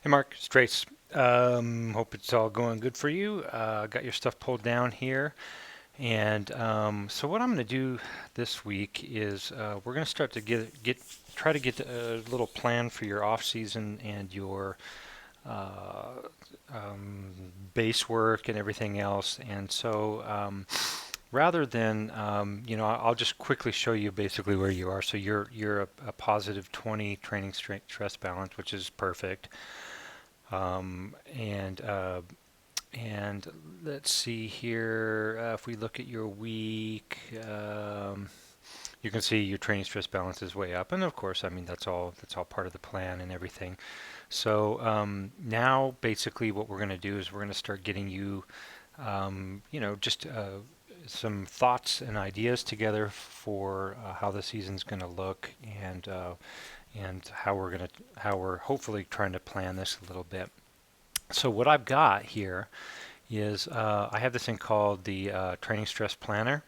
Hey Mark, it's Trace. Hope it's all going good for you. Got your stuff pulled down here. And so what I'm going to do this week is we're going to start to try to get a little plan for your off season and your uh, base work and everything else. And so rather than I'll just quickly show you basically where you are. So you're a positive 20 training stress balance, which is perfect. Um, and uh, and let's see here. If we look at your week, you can see your training stress balance is way up. And of course, I mean that's all part of the plan and everything. So now basically what we're going to do is we're going to start getting you, just some thoughts and ideas together for how the season's going to look and how we're hopefully trying to plan this a little bit. So what I've got here is I have this thing called the Training Stress Planner,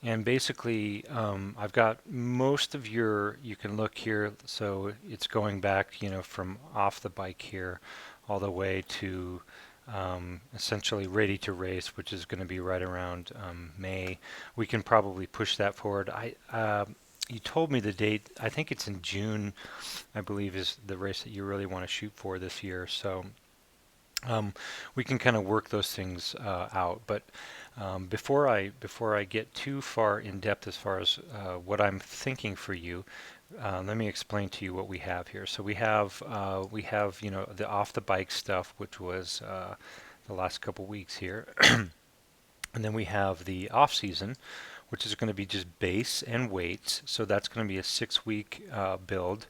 and basically I've got most of you can look here, so it's going back, from off the bike here all the way to essentially ready to race, which is going to be right around May. We can probably push that forward. You told me the date. I think it's in June, I believe, is the race that you really want to shoot for this year. So um, we can kind of work those things out. But before I get too far in depth as far as what I'm thinking for you, let me explain to you what we have here. So we have the off the bike stuff, which was the last couple weeks here, and then we have the off season, which is going to be just base and weights. So that's going to be a 6 week build.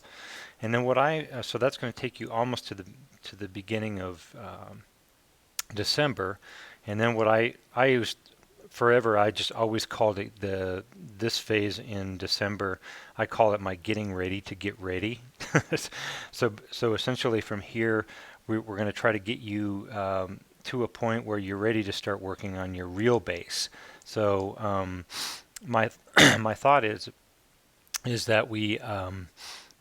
And then so that's going to take you almost to the beginning of December. And then what I used forever, I just always called it this phase in December. I call it my getting ready to get ready. So essentially from here, we're going to try to get you to a point where you're ready to start working on your real base. So my my thought is that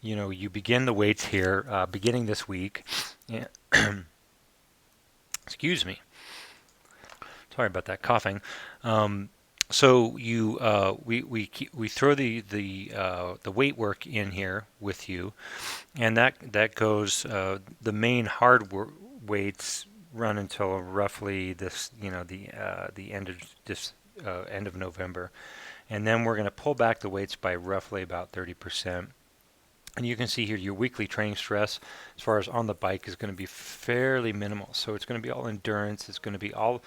you begin the weights here beginning this week. Yeah. Excuse me. Sorry about that coughing. Um, so we throw the weight work in here with you, and that goes the main weights run until roughly this the end of November, and then we're going to pull back the weights by roughly about 30%. And you can see here your weekly training stress as far as on the bike is going to be fairly minimal. So it's going to be all endurance. It's going to be all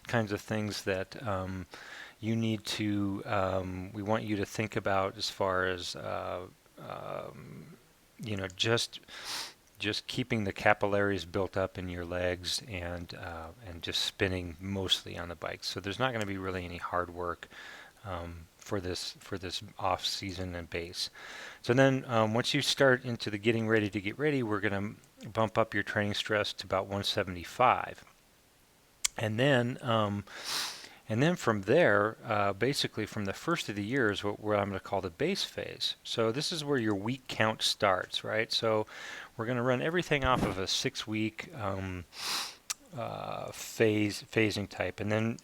kinds of things that we want you to think about as far as, just keeping the capillaries built up in your legs and just spinning mostly on the bike. So there's not going to be really any hard work for this off season and base. So then once you start into the getting ready to get ready, we're going to bump up your training stress to about 175, and then from there, basically from the first of the year is what I'm going to call the base phase. So this is where your week count starts, right? So we're going to run everything off of a 6 week phasing type, and then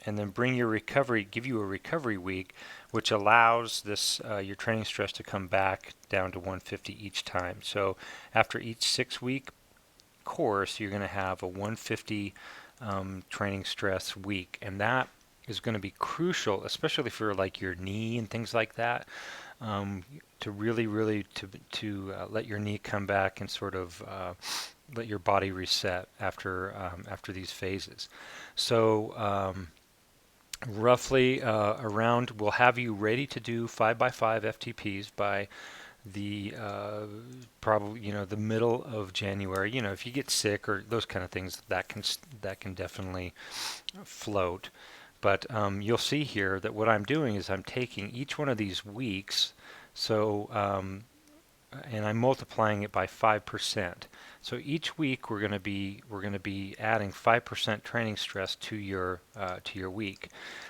give you a recovery week, which allows this your training stress to come back down to 150 each time. So after each 6 week course, you're going to have a 150 training stress week, and that is going to be crucial, especially for like your knee and things like that, to really to let your knee come back and sort of let your body reset after these phases. So roughly around, we'll have you ready to do 5x5 FTPs by the probably the middle of January. If you get sick or those kind of things, that can definitely float. But you'll see here that what I'm doing is I'm taking each one of these weeks, so and I'm multiplying it by 5%. So each week we're going to be adding 5% training stress to your week.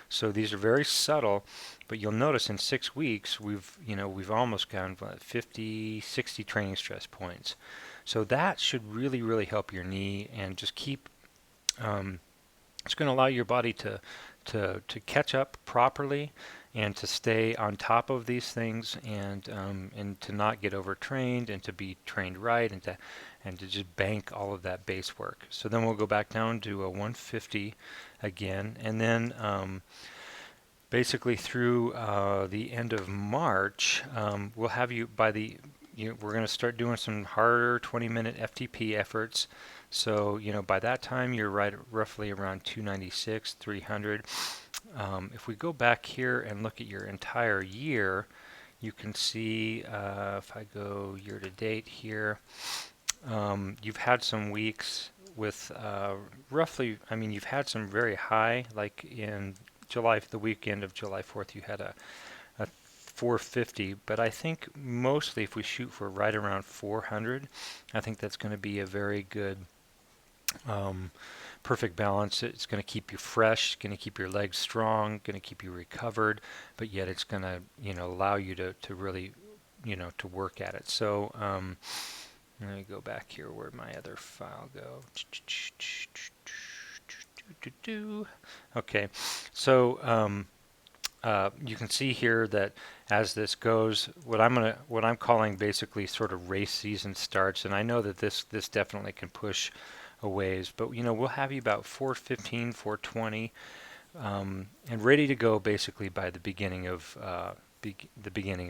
So these are very subtle, but you'll notice in 6 weeks we've almost gone 50, 60 training stress points. So that should really, really help your knee and just keep, it's going to allow your body to catch up properly and to stay on top of these things and to not get overtrained and to be trained right and to just bank all of that base work. So then we'll go back down to a 150 again, and then basically through the end of March, we'll have you we're going to start doing some harder 20-minute FTP efforts. So, by that time, you're right roughly around 296, 300. If we go back here and look at your entire year, you can see if I go year to date here, you've had some weeks with roughly, you've had some very high, like in July, the weekend of July 4th, you had a 450, but I think mostly if we shoot for right around 400, I think that's going to be a very good perfect balance. It's going to keep you fresh, going to keep your legs strong, going to keep you recovered, but yet it's going to allow you to really to work at it. So let me go back here where my other file go. Okay, so you can see here that as this goes, what I'm calling basically sort of race season starts, and I know that this definitely can push a ways, but we'll have you about 415, 420, and ready to go basically by the beginning of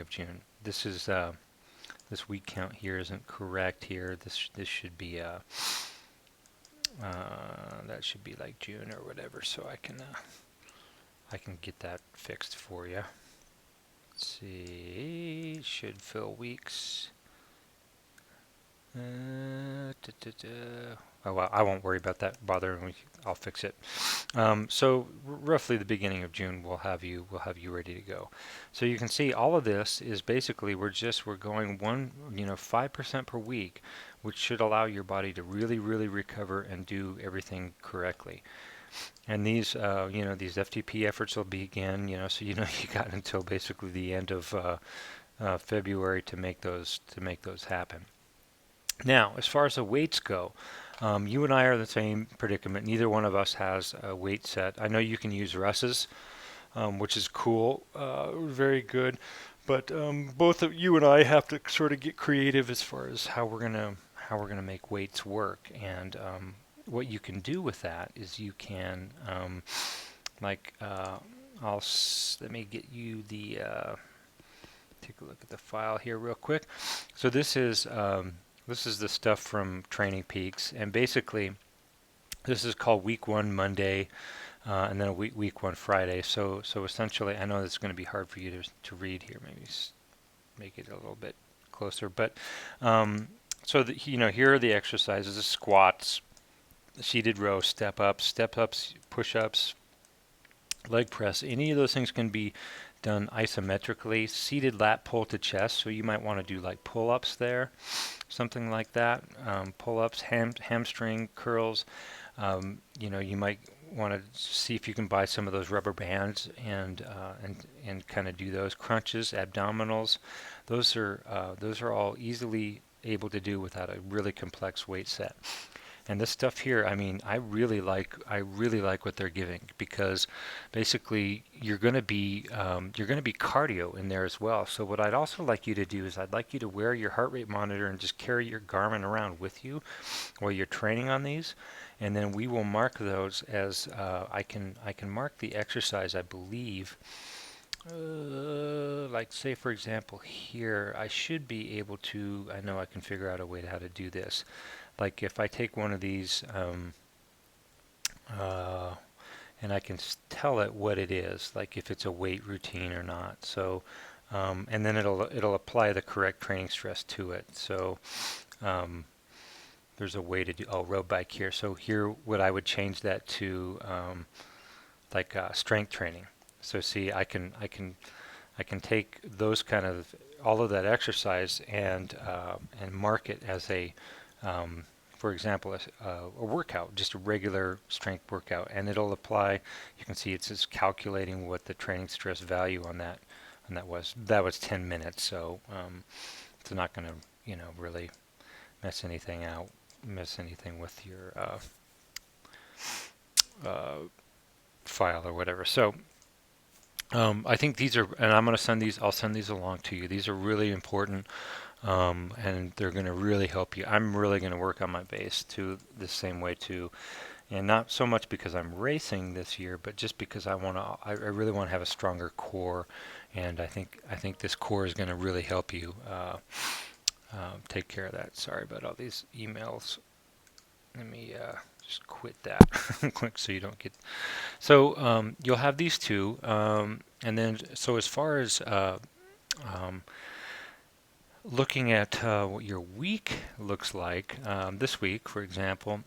June. This is this week count here isn't correct here. This should be that should be like June or whatever, so I can get that fixed for you. Let's see, should fill weeks. Oh well, I won't worry about that. I'll fix it. So roughly the beginning of June, we'll have you ready to go. So you can see all of this is basically we're going 5% per week, which should allow your body to really, really recover and do everything correctly. And these these FTP efforts will begin, so you got until basically the end of February to make those happen. Now, as far as the weights go, you and I are in the same predicament. Neither one of us has a weight set. I know you can use Russ's, which is cool, very good. But both of you and I have to sort of get creative as far as how we're gonna make weights work. And what you can do with that is you can let me get you the take a look at the file here real quick. So this is the stuff from Training Peaks, and basically this is called week 1 Monday, and then week 1 Friday. So essentially, I know it's going to be hard for you to read here. Maybe make it a little bit closer, but here are the exercises: the squats, seated row, step ups, push ups, leg press. Any of those things can be done isometrically. Seated lat pull to chest, so you might want to do like pull-ups there, something like that. Pull-ups, hamstring curls. You might want to see if you can buy some of those rubber bands and kind of do those. Crunches, abdominals. Those are all easily able to do without a really complex weight set. And this stuff here, I really like what they're giving, because basically you're going to be cardio in there as well. So what I'd also like you to do is I'd like you to wear your heart rate monitor and just carry your Garmin around with you while you're training on these, and then we will mark those as I can mark the exercise, I believe. Like say for example here, I should be able to. I know I can figure out a way to how to do this. Like if I take one of these and I can tell it what it is, like if it's a weight routine or not. So and then it'll apply the correct training stress to it. So there's a way to do road bike here. So here, what I would change that to strength training. So see, I can take those kind of all of that exercise and mark it as for example, a workout, just a regular strength workout, and it'll apply. You can see it's just calculating what the training stress value on that was. That was 10 minutes, so it's not going to really miss anything with your uh, file or whatever. So I think these are, and I'm going to send these. I'll send these along to you. These are really important, and they're going to really help you. I'm really going to work on my bass too, the same way too, and not so much because I'm racing this year, but just because I want to. I really want to have a stronger core, and I think this core is going to really help you take care of that. Sorry about all these emails. Let me just quit that quick so you don't get. So you'll have these two, and then so as far as um, looking at what your week looks like this week, for example,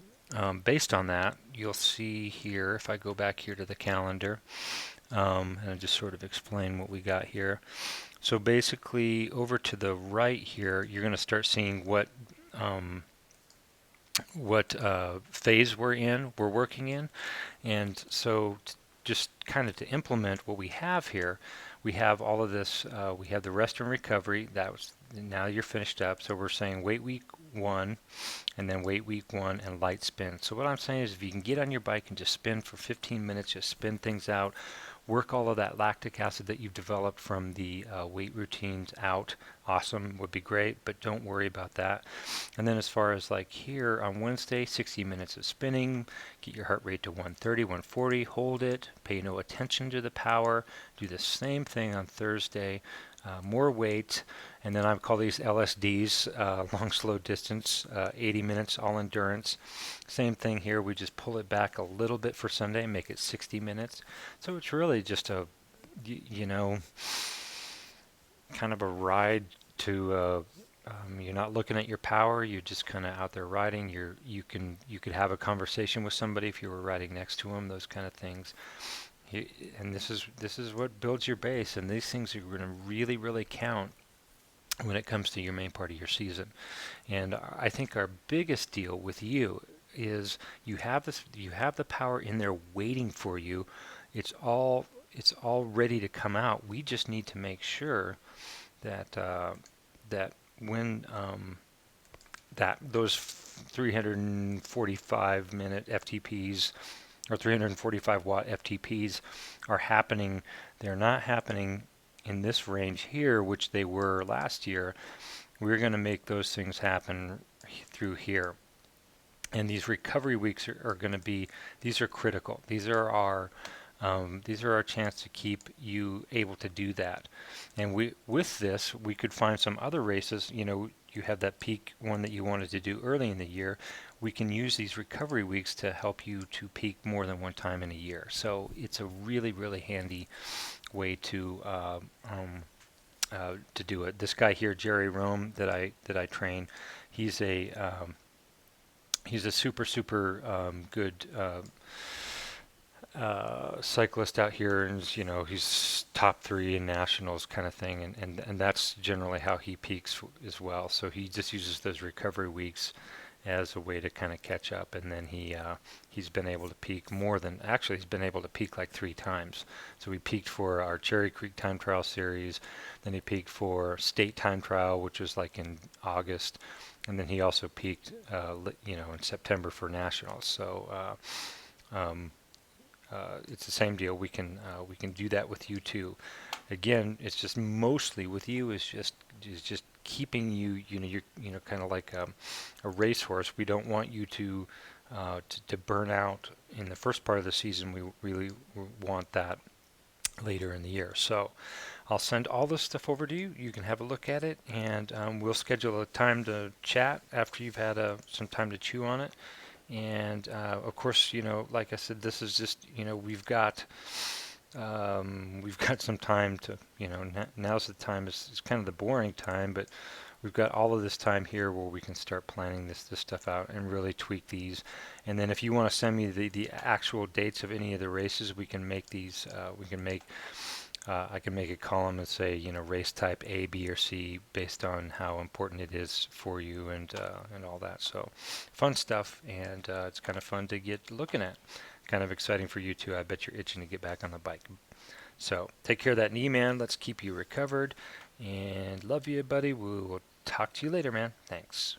based on that, you'll see here, if I go back here to the calendar, and I just sort of explain what we got here. So basically, over to the right here, you're going to start seeing what phase we're working in. And so just kind of to implement what we have here, we have all of this, we have the rest and recovery. Now you're finished up. So we're saying wait week 1, and then wait week 1 and light spin. So what I'm saying is if you can get on your bike and just spin for 15 minutes, just spin things out, work all of that lactic acid that you've developed from the weight routines out. Awesome, would be great, but don't worry about that. And then as far as like here on Wednesday, 60 minutes of spinning, get your heart rate to 130, 140, hold it, pay no attention to the power, do the same thing on Thursday, more weight, and then I call these LSDs, long slow distance, 80 minutes, all endurance. Same thing here, we just pull it back a little bit for Sunday, make it 60 minutes. So it's really just a, you know, kind of a ride to, you're not looking at your power, you're just kind of out there riding. You could have a conversation with somebody if you were riding next to them, those kind of things. And this is what builds your base, and these things are going to really count when it comes to your main part of your season. And I think our biggest deal with you is you have the power in there waiting for you. It's all ready to come out. We just need to make sure that that when that those 345 minute FTPs or 345 watt FTPs are happening. They're not happening in this range here, which they were last year. We're going to make those things happen through here. And these recovery weeks are going to be, these are critical. These are our chance to keep you able to do that. And with this, we could find some other races. You know, you have that peak one that you wanted to do early in the year. We can use these recovery weeks to help you to peak more than one time in a year. So it's a really handy way to do it. This guy here, Jerry Rome, that I train, he's a super good cyclist out here, and you know he's top 3 in nationals kind of thing, and that's generally how he peaks as well. So he just uses those recovery weeks as a way to kind of catch up, and then he's been able to peak more than, actually he's been able to peak like 3 times. So he peaked for our Cherry Creek Time Trial Series, then he peaked for State Time Trial, which was like in August, and then he also peaked in September for nationals. So it's the same deal. We can do that with you too. Again, it's just mostly with you is just keeping you, you're kind of like a racehorse. We don't want you to burn out in the first part of the season. We really want that later in the year. So I'll send all this stuff over to you. You can have a look at it, and we'll schedule a time to chat after you've had some time to chew on it. And of course, like I said, this is just, we've got some time to, now's the time. It's kind of the boring time, but we've got all of this time here where we can start planning this stuff out and really tweak these. And then if you want to send me the actual dates of any of the races, we can make these. I can make a column and say, race type A, B, or C based on how important it is for you and all that. So fun stuff, and it's kind of fun to get looking at. Kind of exciting for you too. I bet you're itching to get back on the bike. So take care of that knee, man. Let's keep you recovered, and love you, buddy. We will talk to you later, man. Thanks.